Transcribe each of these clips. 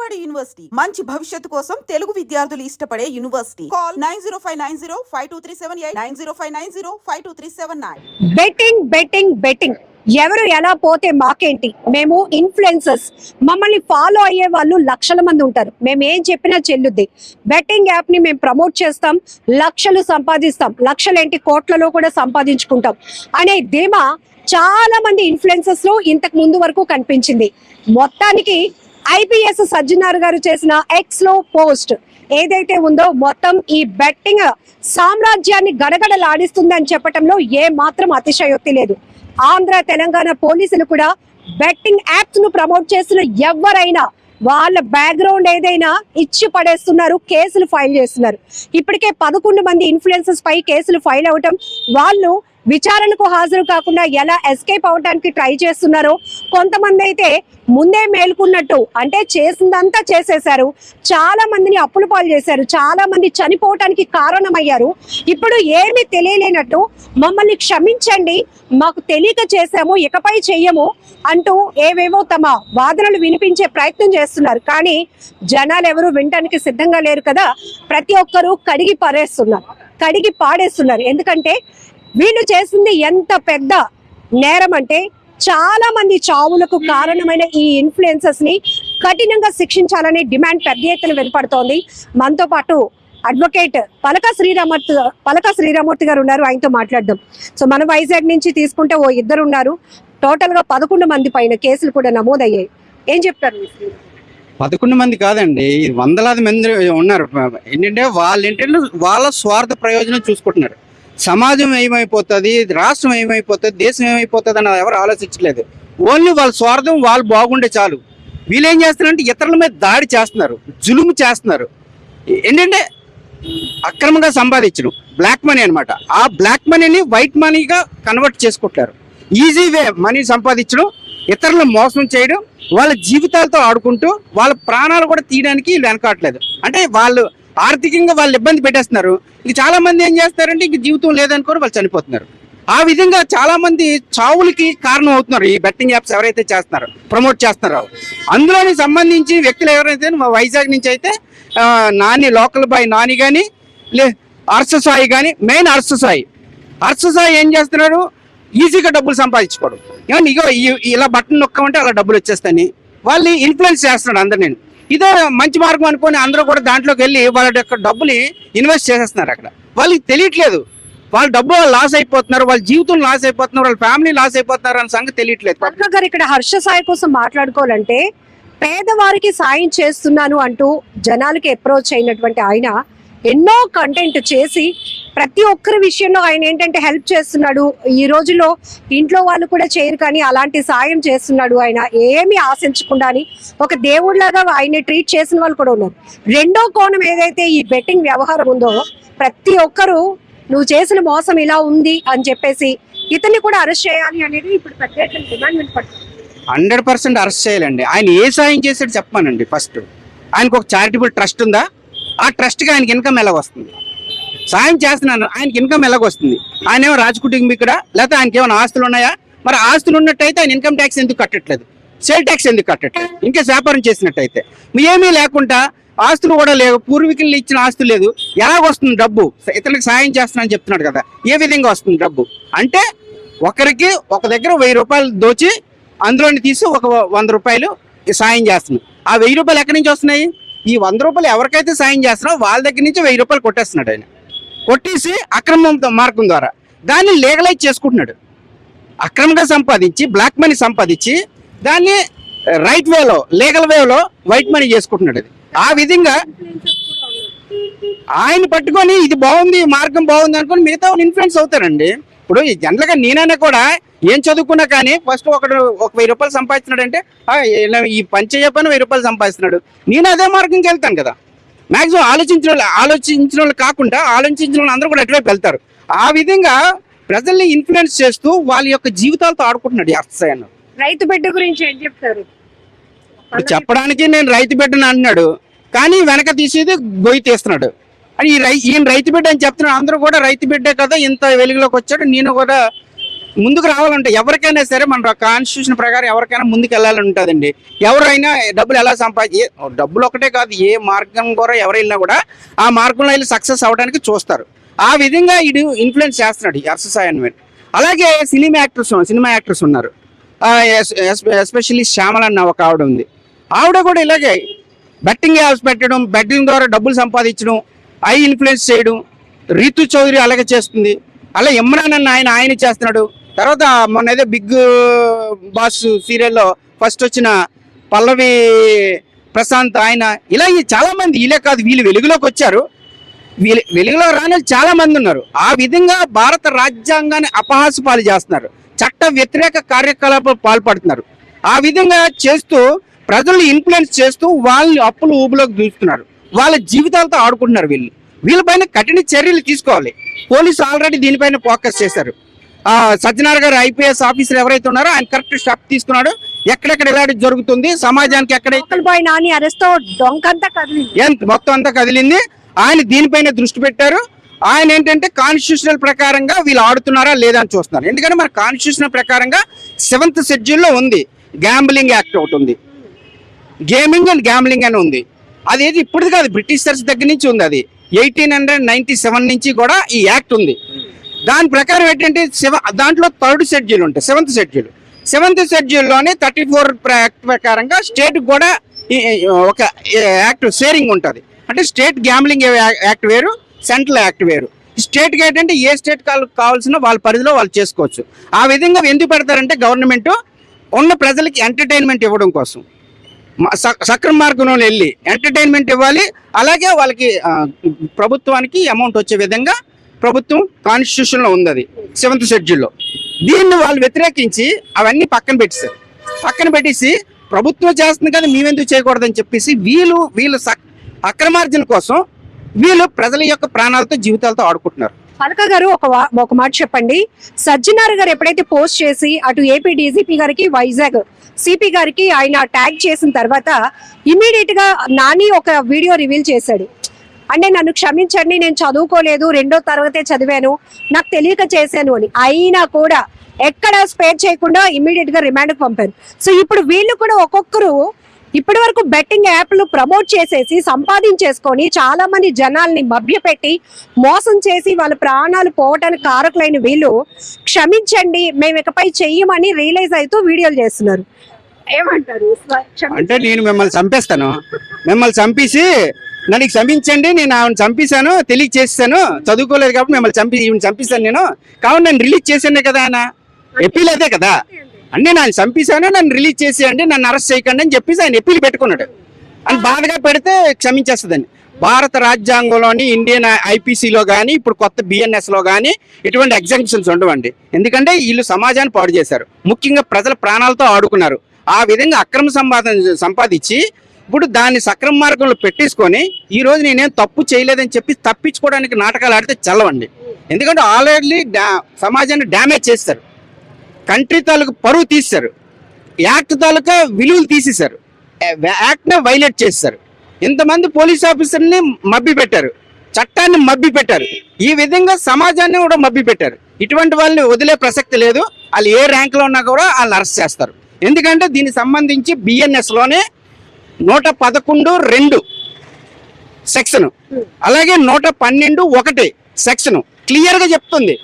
Vijayawada university మంచి భవిష్యత్తు కోసం తెలుగు విద్యార్థులు ఇష్టపడే యూనివర్సిటీ. కాల్ 9059052378 9059052379. బెట్టింగ్ ఎవరు ఎలా పోతే మాకేంటి, మేము ఇన్ఫ్లుయెన్సర్స్, మమ్మల్ని ఫాలో అయ్యే వాళ్ళు లక్షల మంది ఉంటారు, మేము ఏం చెప్పినా చెల్లుద్ది. బెట్టింగ్ యాప్ ని మేము ప్రమోట్ చేస్తాం, లక్షలు సంపాదిస్తాం, లక్షలేంటి కోట్లలో కూడా సంపాదించుకుంటాం అనే ధీమా చాలా మంది ఇన్ఫ్లుయెన్సర్స్ లో ఇంతకు ముందు వరకు కనిపించింది. మొత్తానికి ఐపీఎస్ సజ్జనార్ గారు చేసిన ఎక్స్ లో పోస్ట్ ఏదైతే ఉందో మొత్తం ఈ బెట్టింగ్ సామ్రాజ్యాన్ని గడగడలాడిస్తుందని చెప్పటంలో ఏ మాత్రం అతిశయోక్తి లేదు. ఆంధ్ర తెలంగాణ పోలీసులు కూడా బెట్టింగ్ యాప్స్ ను ప్రమోట్ చేస్తున్న ఎవరైనా వాళ్ళ బ్యాక్గ్రౌండ్ ఏదైనా ఇచ్చి పడేస్తున్నారు, కేసులు ఫైల్ చేస్తున్నారు. ఇప్పటికే 11 మంది ఇన్ఫ్లుయెన్సర్స్ పై కేసులు ఫైల్ అవటం, వాళ్ళు విచారణకు హాజరు కాకుండా ఎలా ఎస్కేప్ అవడానికి ట్రై చేస్తున్నారో, కొంతమంది అయితే ముందే మేల్కొన్నట్టు అంటే చేసిందంతా చేసేశారు, చాలా మందిని అప్పుల పాలు చేశారు, చాలా మంది చనిపోవటానికి కారణమయ్యారు. ఇప్పుడు ఏమి తెలియలేనట్టు మమ్మల్ని క్షమించండి, మాకు తెలియక చేశాము, ఇకపై చెయ్యము అంటూ ఏవేవో తమ వాదనలు వినిపించే ప్రయత్నం చేస్తున్నారు. కానీ జనాలు ఎవరు వినటానికి సిద్ధంగా లేరు కదా. ప్రతి ఒక్కరూ కడిగి పాడేస్తున్నారు. ఎందుకంటే వీళ్ళు చేసింది ఎంత పెద్ద నేరం అంటే చాలా మంది చావులకు కారణమైన ఈ ఇన్ఫ్లుయెన్సర్స్ ని కఠినంగా శిక్షించాలనే డిమాండ్ పెద్ద ఎత్తున వినపడుతోంది. మనతో పాటు అడ్వకేట్ పలక శ్రీరామూర్తి గారు ఉన్నారు, ఆయనతో మాట్లాడదాం. సో మన వైజాగ్ నుంచి తీసుకుంటే ఓ ఇద్దరు ఉన్నారు, టోటల్ గా 11 మంది పైన కేసులు కూడా నమోదయ్యాయి. ఏం చెప్తారు? 11 మంది కాదండి, వందలాది మంది ఉన్నారు. ఏంటంటే వాళ్ళ స్వార్థ ప్రయోజనం చూసుకుంటున్నారు. సమాజం ఏమైపోతుంది, రాష్ట్రం ఏమైపోతుంది, దేశం ఏమైపోతుంది అని ఎవరు ఆలోచించలేదు. ఓన్లీ వాళ్ళ స్వార్థం వాళ్ళు బాగుండే చాలు. వీళ్ళు ఏం చేస్తున్నారంటే ఇతరుల మీద దాడి చేస్తున్నారు, జులుము చేస్తున్నారు. ఏంటంటే అక్రమంగా సంపాదించడం, బ్లాక్ మనీ అనమాట. ఆ బ్లాక్ మనీని వైట్ మనీగా కన్వర్ట్ చేసుకుంటారు. ఈజీ వే మనీ సంపాదించడం, ఇతరులను మోసం చేయడం, వాళ్ళ జీవితాలతో ఆడుకుంటూ వాళ్ళ ప్రాణాలు కూడా తీయడానికి వెనకాట్లేదు. అంటే వాళ్ళు ఆర్థికంగా వాళ్ళు ఇబ్బంది పెట్టేస్తున్నారు. ఇంక చాలా మంది ఏం చేస్తారంటే ఇంక జీవితం లేదనుకోని వాళ్ళు చనిపోతున్నారు. ఆ విధంగా చాలా మంది చావులకి కారణం అవుతున్నారు ఈ బెట్టింగ్ యాప్స్ ఎవరైతే చేస్తున్నారో, ప్రమోట్ చేస్తున్నారో. అందులోని సంబంధించి వ్యక్తులు ఎవరైతే వైజాగ్ నుంచి అయితే లోకల్ బాయ్ నాని కానీ అర్ససాయి కానీ, మెయిన్ అర్ససాయి ఏం చేస్తున్నారు, ఈజీగా డబ్బులు సంపాదించుకోవడం. ఏమన్నా ఇగో ఇలా బట్టన్ నొక్కమంటే అలా డబ్బులు వచ్చేస్తాయని వాళ్ళు ఇన్ఫ్లుయెన్స్ చేస్తున్నాడు అందరినీ. ఇదే మంచి మార్గం అనుకొని అందరూ కూడా దాంట్లోకి వెళ్ళి వాళ్ళ యొక్క డబ్బుని ఇన్వెస్ట్ చేసేస్తున్నారు. అక్కడ వాళ్ళకి తెలియట్లేదు, వాళ్ళ డబ్బు లాస్ అయిపోతున్నారు, వాళ్ళ జీవితం లాస్ అయిపోతున్నారు, వాళ్ళ ఫ్యామిలీ లాస్ అయిపోతున్నారు అనే సంగతి తెలియట్లేదు. గారు ఇక్కడ హర్ష సాయి కోసం మాట్లాడుకోవాలంటే పేదవారికి సాయం చేస్తున్నాను అంటూ జనాలకి అప్రోచ్ అయినటువంటి ఆయన ఎన్నో కంటెంట్ చేసి ప్రతి ఒక్కరి విషయంలో ఆయన ఏంటంటే హెల్ప్ చేస్తున్నాడు. ఈ రోజుల్లో ఇంట్లో వాళ్ళు కూడా చేయరు కానీ అలాంటి సాయం చేస్తున్నాడు. ఆయన ఏమి ఆశించకుండా ఒక దేవుడిలాగా ఆయన ట్రీట్ చేసిన వాళ్ళు కూడా ఉన్నారు. రెండో కోణం ఏదైతే ఈ బెట్టింగ్ వ్యవహారం ఉందో, ప్రతి ఒక్కరు నువ్వు చేసిన మోసం ఇలా ఉంది అని చెప్పేసి ఇతన్ని కూడా అరెస్ట్ చేయాలి అనేది ఇప్పుడు పెద్ద డిమాండ్ వినపడుతుంది. 100% అరెస్ట్ చేయాలండి. ఆయన ఏ సాయం చేశాడు చెప్పానండి. ఫస్ట్ ఆయనకు ఒక చారిటబుల్ ట్రస్ట్ ఉందా? ఆ ట్రస్ట్కి ఆయనకి ఇన్కమ్ ఎలాగొస్తుంది? సాయం చేస్తున్నాను, ఆయనకి ఇన్కమ్ ఎలాగొస్తుంది? ఆయన ఏమో రాజకుటుంబీకుడా, లేకపోతే ఆయనకి ఏమైనా ఆస్తులు ఉన్నాయా? మరి ఆస్తులు ఉన్నట్టయితే ఆయన ఇన్కమ్ ట్యాక్స్ ఎందుకు కట్టట్లేదు, సేల్ ట్యాక్స్ ఎందుకు కట్టట్లేదు? ఇంకా వ్యాపారం చేసినట్టయితే ఏమీ లేకుండా ఆస్తులు కూడా లేవు, పూర్వీకులు ఇచ్చిన ఆస్తులు లేదు, ఎలాగొస్తుంది డబ్బు? ఇతరులకు సాయం చేస్తున్నానని చెప్తున్నాడు కదా, ఏ విధంగా వస్తుంది డబ్బు? అంటే ఒకరికి ఒక దగ్గర 1000 రూపాయలు దోచి అందులోని తీసి ఒక 100 రూపాయలు సాయం చేస్తున్నాడు. ఆ 1000 రూపాయలు ఎక్కడి నుంచి వస్తున్నాయి? ఈ 100 రూపాయలు ఎవరికైతే సాయం చేస్తున్నారో వాళ్ళ దగ్గర నుంచి 1000 రూపాయలు కొట్టేస్తున్నాడు. ఆయన కొట్టేసి అక్రమ మార్గం ద్వారా దాన్ని లీగలైజ్ చేసుకుంటున్నాడు. అక్రమంగా సంపాదించి బ్లాక్ మనీ సంపాదించి దాన్ని రైట్ వేలో, లీగల్ వేలో వైట్ మనీ చేసుకుంటున్నాడు. ఆ విధంగా ఆయన పట్టుకొని ఇది బాగుంది, మార్గం బాగుంది అనుకుని మిగతా ఇన్ఫ్లుయెన్స్ అవుతారండి. ఇప్పుడు జనరల్గా నేనైనా కూడా ఏం చదువుకున్నా కానీ ఫస్ట్ ఒక 1000 రూపాయలు సంపాదిస్తున్నాడు అంటే ఈ పని చేయపని 1000 రూపాయలు సంపాదిస్తున్నాడు, నేను అదే మార్గంకి వెళ్తాను కదా. మ్యాక్సిమం ఆలోచించిన వాళ్ళు కాకుండా ఆలోచించిన వాళ్ళు అందరూ కూడా అటువైపు వెళ్తారు. ఆ విధంగా ప్రజల్ని ఇన్ఫ్లుయెన్స్ చేస్తూ వాళ్ళ యొక్క జీవితాలతో ఆడుకుంటున్నాడు. అర్థం రైతు బిడ్డ గురించి ఏం చెప్తారు? చెప్పడానికి నేను రైతు బిడ్డని అంటున్నాడు, కానీ వెనక తీసేది గొయ్యి తీస్తున్నాడు. అని ఈయన రైతు బిడ్డ అని చెప్తున్నాడు. అందరూ కూడా రైతు బిడ్డే కదా ఇంత వెలుగులోకి వచ్చాడు, నేను కూడా ముందుకు రావాలంటే ఎవరికైనా సరే మన కాన్స్టిట్యూషన్ ప్రకారం ఎవరికైనా ముందుకు వెళ్ళాలని ఉంటుందండి. ఎవరైనా డబ్బులు ఎలా డబ్బులు ఒకటే కాదు, ఏ మార్గం కూడా ఎవరు వెళ్ళినా కూడా ఆ మార్గంలో వెళ్ళి సక్సెస్ అవ్వడానికి చూస్తారు. ఆ విధంగా ఇది ఇన్ఫ్లుయెన్స్ చేస్తున్నాడు ఎర్స సాయి అన్వర్. అలాగే సినిమా యాక్టర్స్ ఉన్నారు. ఎస్పెషల్లీ శ్యామల అన్న ఒక ఆవిడ ఉంది. ఆవిడ కూడా ఇలాగే బెట్టింగ్ యాప్స్ పెట్టడం, బెట్టింగ్ ద్వారా డబ్బులు సంపాదించడం, ఇన్ఫ్లుయెన్స్ చేయడం. రీతు చౌదరి అలాగే చేస్తుంది. అలా ఇమ్రాన్ అన్న ఆయన చేస్తున్నాడు. తర్వాత మొన్న ఏదో బిగ్ బాస్ సీరియల్లో ఫస్ట్ వచ్చిన పల్లవి ప్రశాంత్ ఆయన, ఇలా చాలా మంది, వీళ్ళే కాదు, వీళ్ళు వెలుగులోకి వచ్చారు. వెలుగులో రాని చాలా మంది ఉన్నారు. ఆ విధంగా భారత రాజ్యాంగాన్ని అపహాస్యపాలు చేస్తున్నారు, చట్ట వ్యతిరేక కార్యకలాపాలు పాల్పడుతున్నారు. ఆ విధంగా చేస్తూ ప్రజల్ని ఇన్ఫ్లుయెన్స్ చేస్తూ వాళ్ళని అప్పులు ఊబులోకి దూస్తున్నారు. వాళ్ళ జీవితాలతో ఆడుకుంటున్నారు. వీళ్ళపైన కఠిన చర్యలు తీసుకోవాలి. పోలీసు ఆల్రెడీ దీనిపైన ఫోకస్ చేశారు. సజ్జనార్ గారు ఐపీఎస్ ఆఫీసర్ ఎవరైతే ఉన్నారో ఆయన కరెక్ట్ స్టెప్ తీసుకున్నాడు. ఎక్కడెక్కడ ఇలాంటి జరుగుతుంది, సమాజానికి మొత్తం అంతా కదిలింది. ఆయన దీనిపైన దృష్టి పెట్టారు. ఆయన ఏంటంటే కాన్స్టిట్యూషనల్ ప్రకారంగా వీళ్ళు ఆడుతున్నారా లేదా అని చూస్తున్నారు. ఎందుకంటే మన కాన్స్టిట్యూషన్ ప్రకారంగా 7th షెడ్యూల్లో ఉంది, గ్యాంబ్లింగ్ యాక్ట్ ఒకటి ఉంది, గేమింగ్ అండ్ గ్యాంబ్లింగ్ అని ఉంది. అదేది ఇప్పుడు కాదు, బ్రిటిషర్స్ దగ్గర నుంచి ఉంది. అది 1897 నుంచి కూడా ఈ యాక్ట్ ఉంది. దాని ప్రకారం ఏంటంటే దాంట్లో 3rd షెడ్యూల్ ఉంటుంది, 7th షెడ్యూల్లోనే 34 యాక్ట్ ప్రకారంగా స్టేట్ కూడా ఒక యాక్ట్ షేరింగ్ ఉంటుంది. అంటే స్టేట్ గ్యాంబ్లింగ్ యాక్ట్ వేరు, సెంట్రల్ యాక్ట్ వేరు. స్టేట్కి ఏంటంటే ఏ స్టేట్ కావాల్సిన వాళ్ళ పరిధిలో వాళ్ళు చేసుకోవచ్చు. ఆ విధంగా ఎందుకు పెడతారంటే గవర్నమెంట్ ఉన్న ప్రజలకి ఎంటర్టైన్మెంట్ ఇవ్వడం కోసం సక్రమ మార్గంలో వెళ్ళి ఎంటర్టైన్మెంట్ ఇవ్వాలి. అలాగే వాళ్ళకి ప్రభుత్వానికి అమౌంట్ వచ్చే విధంగా ప్రభుత్వం కాన్స్టిట్యూషన్లో ఉంది, అది 7th షెడ్యూల్లో. దీన్ని వాళ్ళు వ్యతిరేకించి అవన్నీ పక్కన పెట్టేసి ప్రభుత్వం చేస్తుంది కదా మేమెందుకు చేయకూడదని చెప్పేసి వీళ్ళు అక్రమార్జన కోసం వీళ్ళు ప్రజల యొక్క ప్రాణాలతో జీవితాలతో ఆడుకుంటున్నారు. పలక గారు ఒక మాట చెప్పండి. సజ్జనార్ గారు ఎప్పుడైతే పోస్ట్ చేసి అటు ఏపీ డీజీపీ గారికి, వైజాగ్ సిపి గారికి ఆయన ట్యాగ్ చేసిన తర్వాత ఇమీడియట్ గా నాని ఒక వీడియో రివీల్ చేశాడు. అంటే నన్ను క్షమించండి, నేను చదువుకోలేదు, 2వ తరగతే చదివాను, నాకు తెలియక చేశాను అని. అయినా కూడా ఎక్కడ స్పేర్ చేయకుండా ఇమీడియట్ గా రిమాండ్ కు పంపారు. సో ఇప్పుడు వీళ్ళు కూడా ఒక్కొక్కరు ఇప్పటి వరకు బెట్టింగ్ యాప్లు ప్రమోట్ చేసేసి సంపాదించేసుకొని చాలా మంది జనాల్ని మభ్యపెట్టి మోసం చేసి వాళ్ళ ప్రాణాలు పోవటానికి కారకులైన వీళ్ళు క్షమించండి, మేము ఇకపై చెయ్యమని రియలైజ్ అవుతూ వీడియోలు చేస్తున్నారు. ఏమంటారు? అంటే నేను మిమ్మల్ని చంపేస్తాను, మిమ్మల్ని చంపేసి నన్ను క్షమించండి, నేను ఆవిడ చంపేశాను, తెలియక చేస్తాను, చదువుకోలేదు కాబట్టి మిమ్మల్ని ఈవిని చంపిస్తాను నేను, కాబట్టి నన్ను రిలీజ్ చేశానే కదా ఆయన ఎప్పీల్ అదే కదా. అంటే నన్ను చంపేశాను, నన్ను రిలీజ్ చేసేయండి, నన్ను అరెస్ట్ చేయకండి అని చెప్పేసి ఆయన ఎప్పీల్ పెట్టుకున్నాడు. అని బాధగా పెడితే క్షమించేస్తుందండి. భారత రాజ్యాంగంలోని ఇండియన్ ఐపీసీలో కానీ ఇప్పుడు కొత్త బిఎన్ఎస్లో కానీ ఇటువంటి ఎగ్జామ్షన్స్ ఉండవండి. ఎందుకంటే వీళ్ళు సమాజాన్ని పాడు చేశారు, ముఖ్యంగా ప్రజల ప్రాణాలతో ఆడుకున్నారు. ఆ విధంగా అక్రమ సంపాదించి ఇప్పుడు దాన్ని సక్రమ మార్గంలో పెట్టేసుకొని ఈ రోజు నేనేం తప్పు చేయలేదని చెప్పి తప్పించుకోవడానికి నాటకాలు ఆడితే చల్లవండి. ఎందుకంటే ఆల్రెడీ సమాజాన్ని డ్యామేజ్ చేస్తారు, కంట్రీ తాలూకు పరువు తీశారు, యాక్ట్ తాలూకా విలువలు తీసేశారు, యాక్ట్నే వైలేట్ చేశారు. ఇంతమంది పోలీస్ ఆఫీసర్ని మబ్బి పెట్టారు, చట్టాన్ని మబ్బి పెట్టారు, ఈ విధంగా సమాజాన్ని కూడా మబ్బి పెట్టారు. ఇటువంటి వాళ్ళని వదిలే ప్రసక్తి లేదు. వాళ్ళు ఏ ర్యాంక్లో ఉన్నా కూడా వాళ్ళు అరెస్ట్ చేస్తారు. ఎందుకంటే దీనికి సంబంధించి బిఎన్ఎస్లోనే 111(2) సెక్షన్, అలాగే 112(1) సెక్షన్ క్లియర్గా చెప్తుంది.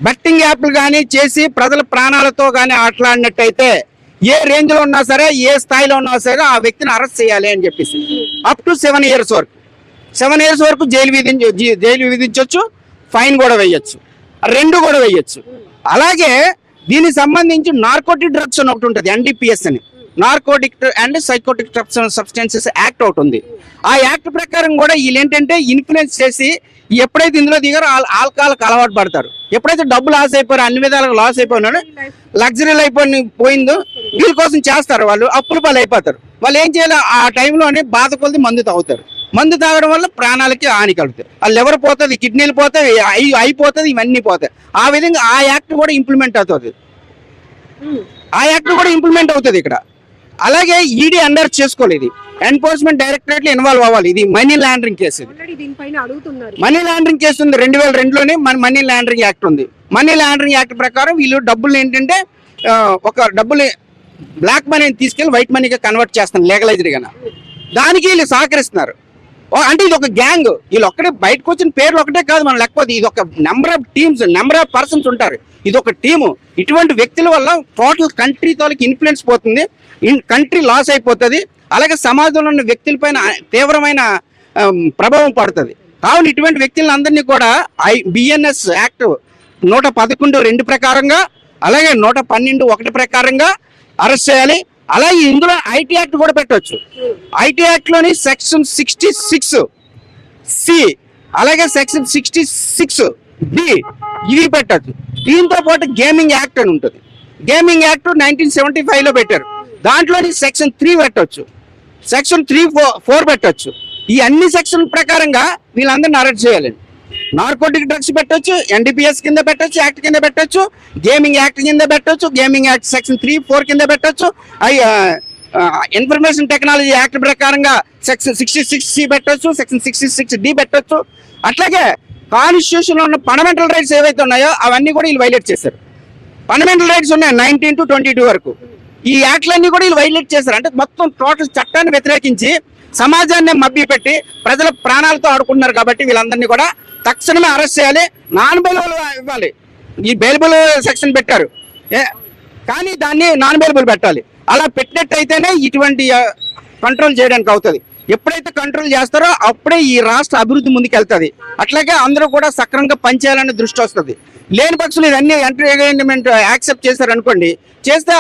బెట్టింగ్ యాప్లు కానీ చేసి ప్రజల ప్రాణాలతో కానీ ఆటలాడినట్టయితే ఏ రేంజ్లో ఉన్నా సరే, ఏ స్థాయిలో ఉన్నా సరే ఆ వ్యక్తిని అరెస్ట్ చేయాలి అని చెప్పేసి అప్ టు 7 years వరకు 7 years వరకు జైలు విధించవచ్చు, ఫైన్ కూడా వేయచ్చు, 2 కూడా వేయచ్చు. అలాగే దీనికి సంబంధించి నార్కోటిక్ డ్రగ్స్ అని ఒకటి ఉంటుంది, NDPS అని, narcotic and psychotic substances act ఒకటి ఉంది. ఆ యాక్ట్ ప్రకారం కూడా వీళ్ళు ఏంటంటే ఇన్ఫ్లుయెన్స్ చేసి ఎప్పుడైతే ఇందులో దిగారో ఆల్కహాల్కి అలవాటు పడతారు. ఎప్పుడైతే డబ్బు లాస్ అయిపోయారో, అన్ని విధాలుగా లాస్ అయిపోయినాడు, లగ్జరీ లైఫ్ పోయిందో వీళ్ళ కోసం చేస్తారు. వాళ్ళు అప్పుల పాలు అయిపోతారు. వాళ్ళు ఏం చేయాలి, ఆ టైంలోనే బాధ కొద్ది మందు తాగుతారు. మందు తాగడం వల్ల ప్రాణాలకి హాని కలుగుతాయి. వాళ్ళు లివర్ పోతుంది, కిడ్నీలు పోతాయి, అయిపోతుంది, ఇవన్నీ పోతాయి. ఆ విధంగా ఆ యాక్ట్ కూడా ఇంప్లిమెంట్ అవుతుంది. ఇక్కడ అలాగే ఈడీ అండర్ చేసుకోలేదు. ఎన్ఫోర్స్మెంట్ డైరెక్టరేట్ లో ఇన్వాల్వ్ అవ్వాలి. ఇది మనీ లాండరింగ్ కేసు. ఇది ఆల్రెడీ దీనిపైన అడుగుతున్నారు. మనీ లాండరింగ్ కేసు ఉంది 2002లోనే మన మనీ లాండరింగ్ యాక్ట్ ఉంది. మనీ లాండరింగ్ యాక్ట్ ప్రకారం వీళ్ళు డబ్బులు ఏంటంటే ఒక డబ్బులు బ్లాక్ మనీని తీసుకెళ్లి వైట్ మనీగా కన్వర్ట్ చేస్తాను లీగలైజ్డ్ గా. దానికి వీళ్ళు సహకరిస్తున్నారు. అంటే ఇది ఒక గ్యాంగ్. వీళ్ళు ఒక్కడే బయటకు వచ్చిన పేర్లు ఒకటే కాదు మనం లేకపోతే ఇది ఒక number of teams, number of persons ఉంటారు. ఇది ఒక టీము. ఇటువంటి వ్యక్తుల వల్ల టోటల్ కంట్రీ తాలూకు ఇన్ఫ్లుయెన్స్ పోతుంది, కంట్రీ లాస్ అయిపోతుంది. అలాగే సమాజంలో ఉన్న వ్యక్తులపైన తీవ్రమైన ప్రభావం పడుతుంది. కావున ఇటువంటి వ్యక్తులందరినీ కూడా బిఎన్ఎస్ యాక్ట్ 111(2) ప్రకారంగా అలాగే 112(1) ప్రకారంగా అరెస్ట్ చేయాలి. అలాగే ఇందులో ఐటీ యాక్ట్ కూడా పెట్టవచ్చు. ఐటీ యాక్ట్ లోని సెక్షన్ 66(c) అలాగే సెక్షన్ 66(d) ఇవి పెట్టచ్చు. దీంతో పాటు గేమింగ్ యాక్ట్ అని ఉంటుంది. గేమింగ్ యాక్ట్ 1975లో పెట్టారు. దాంట్లోని సెక్షన్ 3 పెట్టవచ్చు, సెక్షన్ 3(4) పెట్టవచ్చు. ఈ అన్ని సెక్షన్ ప్రకారంగా వీళ్ళందరినీ అరెస్ట్ చేయాలండి. నార్కోటిక్ డ్రగ్స్ పెట్టొచ్చు, ఎన్డీపీఎస్ కింద పెట్టొచ్చు, యాక్ట్ కింద పెట్టొచ్చు, గేమింగ్ యాక్ట్ కింద పెట్టొచ్చు, గేమింగ్ యాక్ట్ సెక్షన్ 3(4) కింద పెట్టొచ్చు, ఇన్ఫర్మేషన్ టెక్నాలజీ యాక్ట్ ప్రకారంగా సెక్షన్ 66(c) పెట్టొచ్చు, సెక్షన్ 66(d) పెట్టొచ్చు. అట్లాగే కాన్స్టిట్యూషన్ లో ఉన్న ఫండమెంటల్ రైట్స్ ఏవైతే ఉన్నాయో అవన్నీ కూడా వీళ్ళు వైలేట్ చేశారు. ఫండమెంటల్ రైట్స్ ఉన్నాయి 19 to 22 వరకు. ఈ యాక్ట్లన్నీ కూడా వీళ్ళు వైలేట్ చేశారు. అంటే మొత్తం టోటల్ చట్టాన్ని వ్యతిరేకించి సమాజాన్ని మభ్యపెట్టి ప్రజల ప్రాణాలతో ఆడుకుంటున్నారు. కాబట్టి వీళ్ళందరినీ కూడా తక్షణమే అరెస్ట్ చేయాలి, నాన్ బెయిలబుల్ ఇవ్వాలి. ఈ బెయిలబుల్ సెక్షన్ పెట్టారు కానీ దాన్ని నాన్ బెయిలబుల్ పెట్టాలి. అలా పెట్టినట్టయితేనే ఇటువంటి కంట్రోల్ చేయడానికి అవుతుంది. ఎప్పుడైతే కంట్రోల్ చేస్తారో అప్పుడే ఈ రాష్ట్ర అభివృద్ధి ముందుకు వెళ్తుంది. అట్లాగే అందరూ కూడా సక్రమంగా పనిచేయాలనే దృష్టి వస్తుంది. లేని పక్షులు ఇవన్నీ ఎంటర్టైన్మెంట్ యాక్సెప్ట్ చేశారు అనుకోండి, చేస్తే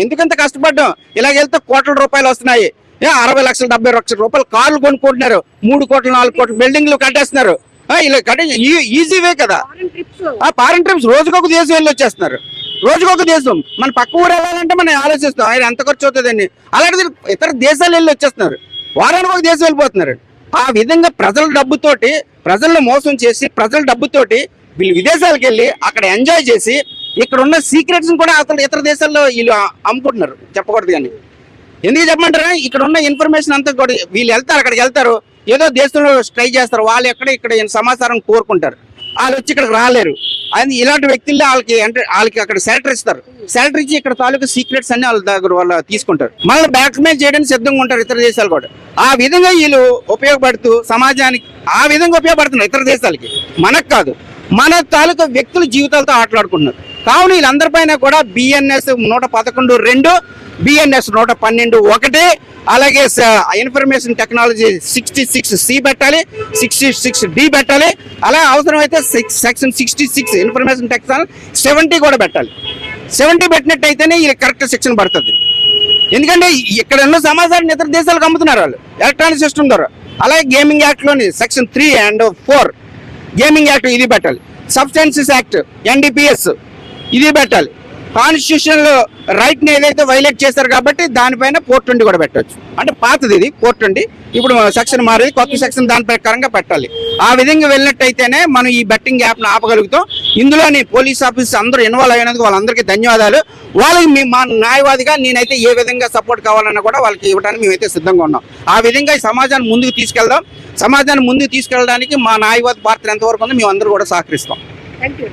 ఎందుకంత కష్టపడ్డాం, ఇలాగెళ్తే కోట్ల రూపాయలు వస్తున్నాయి, 60 లక్షలు 70 లక్షల రూపాయలు కార్లు కొనుక్కుంటున్నారు, 3 కోట్లు 4 కోట్లు బిల్డింగ్లు కట్టేస్తున్నారు. ఇలా కట్టే ఈజీ వే కదా. ఫారెన్ ట్రిప్స్ రోజుకొక దేశం వెళ్ళి వచ్చేస్తున్నారు, రోజుకొక దేశం. మన పక్క ఊరు వెళ్ళాలంటే మనం ఆలోచిస్తాం ఆయన ఎంత ఖర్చు అవుతుందని. అలాంటిది ఇతర దేశాలు వెళ్ళి వచ్చేస్తున్నారు, వారానికి ఒక దేశం వెళ్ళిపోతున్నారు. ఆ విధంగా ప్రజల డబ్బుతోటి ప్రజలను మోసం చేసి ప్రజల డబ్బుతోటి వీళ్ళు విదేశాలకు వెళ్ళి అక్కడ ఎంజాయ్ చేసి ఇక్కడ ఉన్న సీక్రెట్స్ కూడా అసలు ఇతర దేశాల్లో వీళ్ళు అమ్ముకుంటున్నారు. చెప్పకూడదు కానీ ఎందుకు చెప్పమంటారా, ఇక్కడ ఉన్న ఇన్ఫర్మేషన్ అంతా కూడా వీళ్ళు వెళ్తారు, అక్కడికి వెళ్తారు, ఏదో దేశంలో ట్రై చేస్తారు, వాళ్ళు ఇక్కడ సమాచారం కోరుకుంటారు, వాళ్ళు వచ్చి ఇక్కడికి రాలేరు. అది ఇలాంటి వ్యక్తుల్లో వాళ్ళకి అక్కడ శాలరీ ఇస్తారు, శాలరీ ఇచ్చి ఇక్కడ తాలూకు సీక్రెట్స్ అన్ని వాళ్ళ దగ్గర వాళ్ళు తీసుకుంటారు, మళ్ళీ బ్లాక్మెయిల్ చేయడానికి సిద్ధంగా ఉంటారు ఇతర దేశాలు కూడా. ఆ విధంగా వీళ్ళు ఉపయోగపడుతూ సమాజానికి ఆ విధంగా ఉపయోగపడుతున్నారు ఇతర దేశాలకి, మనకు కాదు. మన తాలూకా వ్యక్తుల జీవితాలతో ఆటలాడుకుంటున్నారు. కావున వీళ్ళందరిపైన కూడా బిఎన్ఎస్ 111(2), బిఎన్ఎస్ 112(1), అలాగే ఇన్ఫర్మేషన్ టెక్నాలజీ 66(c) పెట్టాలి, 66(d) పెట్టాలి. అలా అవసరమైతే సెక్షన్ 66 ఇన్ఫర్మేషన్ టెక్నాలజీ 70 కూడా పెట్టాలి. 70 పెట్టినట్టయితేనే ఇది కరెక్ట్ సెక్షన్ పడుతుంది. ఎందుకంటే ఇక్కడ ఉన్న సమాచారాన్ని ఇతర దేశాలకు అమ్ముతున్నారు వాళ్ళు ఎలక్ట్రానిక్ సిస్టమ్ ద్వారా. అలాగే గేమింగ్ యాక్ట్ లోని సెక్షన్ 3 and 4 గేమింగ్ యాక్ట్ ఇది పెట్టాలి. సబ్స్టెన్సెస్ యాక్ట్ ఎన్డీపీఎస్ ఇది పెట్టాలి. కాన్స్టిట్యూషన్ లో రైట్ ని ఏదైతే వైలేట్ చేశారు కాబట్టి దానిపైన 420 కూడా పెట్టవచ్చు. అంటే పాతది ఇది 420, ఇప్పుడు సెక్షన్ మారేది, కొత్త సెక్షన్ దాని ప్రకారంగా పెట్టాలి. ఆ విధంగా వెళ్ళినట్టయితేనే మనం ఈ బెట్టింగ్ యాప్ ను ఆపగలుగుతాం. ఇందులోని పోలీస్ ఆఫీస్ అందరూ ఇన్వాల్వ్ అయినందుకు వాళ్ళందరికీ ధన్యవాదాలు. వాళ్ళకి మా న్యాయవాదిగా నేనైతే ఏ విధంగా సపోర్ట్ కావాలన్నా కూడా వాళ్ళకి ఇవ్వడానికి మేమైతే సిద్ధంగా ఉన్నాం. ఆ విధంగా ఈ సమాజాన్ని ముందుకు తీసుకెళ్దాం. సమాజాన్ని ముందుకు తీసుకెళ్ళడానికి మా న్యాయవాది పాత్ర ఎంతవరకు ఉందో మేము అందరూ కూడా సహకరిస్తాం. Thank you.